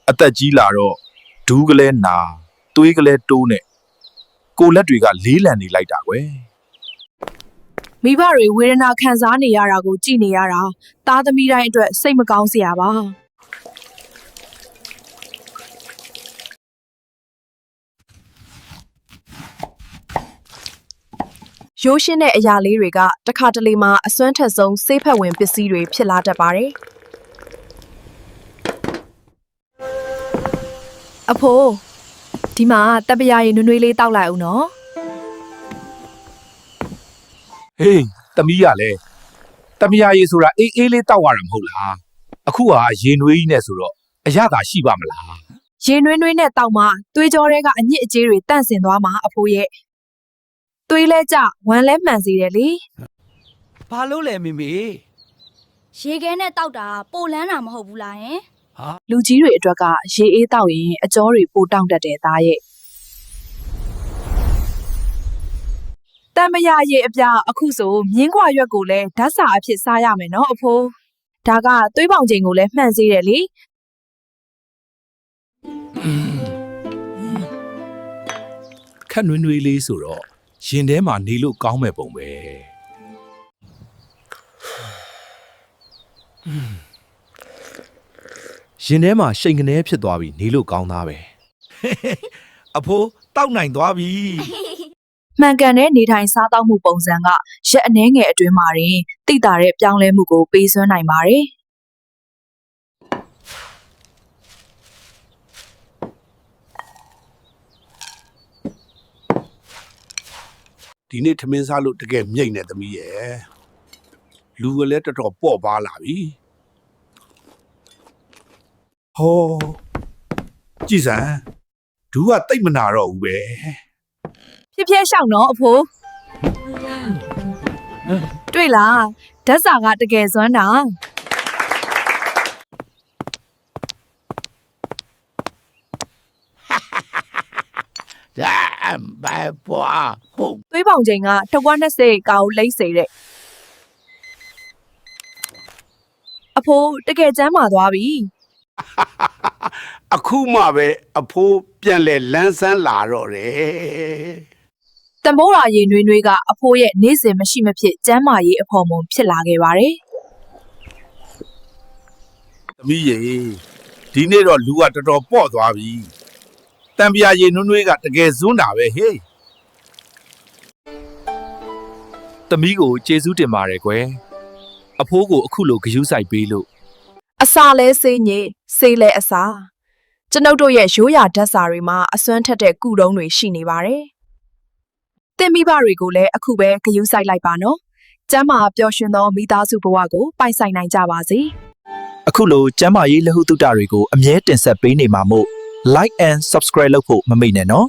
အသက်ကြီးလာတော့ဒူးကလေးနာသွေးကလေးတိုးနဲ့ကိုလက်တွေကလေးလံနေလိုက်တာကွယ်မိဘတွေဝေဒနာခံစားနေရတာကိုကြည်နေရတာသားသမီးတိုင်းအတွက်စိတ်မကောင်းစရာပါရိုးရှင်းတဲ့အရာလေးတွေကတခါတလေမှအစွမ်းထက်ဆုံးဆေးဖက်ဝင်ပစ္စည်းတွေဖြစ်လာတတ်ပါတယ်အဖိုးဒီမှာတပ်ပရရေနွေးနွေးလေးတောက်လိုက်အောင်နော်ဟေးသမီးရလဲတမယာရေဆိုတာအေးအေးလေးတောက်ရတာမဟုတ်လားအခုကရေနွေးကြီးနဲ့ဆိုတော့အရသာရှိပါမလားရေနွေးနွေးနဲ့တောက်မှသွေးကြောတွေကအညစ်အကြေးတွေတန့်စင်သွားမှာအဖိုးရဲ့သွေးလဲကြဝမ်းလဲမှန်စေတယ်လေဘာလို့လဲမေမေရေခဲနဲ့တောက်တာပိုလန်းတာမဟုတ်ဘူးလားယင်ဟာလူကြီးတွေအတွက်ကရေအေးတောက်ရင်အကြောတွေပိုတောင့်တတ်တယ်သားရဲ့တံမရရေအပြအခုဆိုမြင်းခွာရွက်ကိုလည်းဓာတ်စာအဖြစ်စားရမယ်နော်အဖိုးဒါကသွေးပေါင်ချိန်ကိုလည်းမှန်စေတယ်လေခက်နွေးနွေးလေးဆိုတော့ရင်ထဲမှာနေလို့ကောင်းမဲ့ပုံပဲရင်ထဲမှာရှိန်ကနေဖြစ်သွားပြီနေလို့ကောင်းသားပဲအဖိုးတောက်နိုင်သွားပြီမှန်ကန်တဲ့နေထိုင်စားသောက်မှုပုံစံကရက်အနှဲငယ်အတွင်းမှာတင်သိတာတဲ့ပြောင်းလဲမှုကိုပေးစွမ်းနိုင်ပါတယ်ဒီနေ့ထမင်းစားလို့တကယ်မြိတ်နေသမီးရဲ့လူကလည်းတော်တော်ပေါ့ပါလာပြီဟောကြည်စံဒူးကတိတ်မနာတော့ဘူးပဲဖြစ်ဖြစ်ရှောက်နော်အဖိုးတွေ့လားဓာတ်စာကတကယ်စွမ်းတာဒါဘယ်ပွားဟုတ်သွေးပေါင်ချိန်ကတဝက်20ကောက်လိမ့်စေတဲ့အဖိုးတကယ်ကျမ်းမာသွားပြီအခုမှပဲအဖိုးပြန်လဲလန်းဆန်းလာတော့တယ်တမိုးရာရေနွေးနွေးကအဖိုးရဲ့နေ့စဉ်မရှိမဖြစ်ကျမ်းမာရေးအဖော်မုံဖြစ်လာခဲ့ပါတယ်သမီးရေဒီနေ့တော့လူကတော်တော်ပေါ့သွားပြီတံပြာရေနွေးနွေးကတကယ်ဇွန်းတာပဲဟေးသမီးကိုကျေးဇူးတင်ပါတယ်ကွယ်အဖိုးကိုအခုလိုဂရုစိုက်ပေးလို့အစာလဲစေးညေစေးလဲအစာကျွန်ုပ်တို့ရဲ့ရိုးရာဓာတ်စာတွေမှာအစွမ်းထက်တဲ့ကုတုံးတွေရှိနေပါတယ်သင်မိဘတွေကိုလည်းအခုပဲဂရုစိုက်လိုက်ပါနော်ကျမ်းမာပျော်ရွှင်သောမိသားစုဘဝကိုပိုင်ဆိုင်နိုင်ကြပါစေအခုလိုကျမ်းမာရေးလဟုသုတတွေကိုအမြဲတင်ဆက်ပေးနေမှာမို့ like and subscribe လုပ်ဖို့မမေ့နဲ့နော်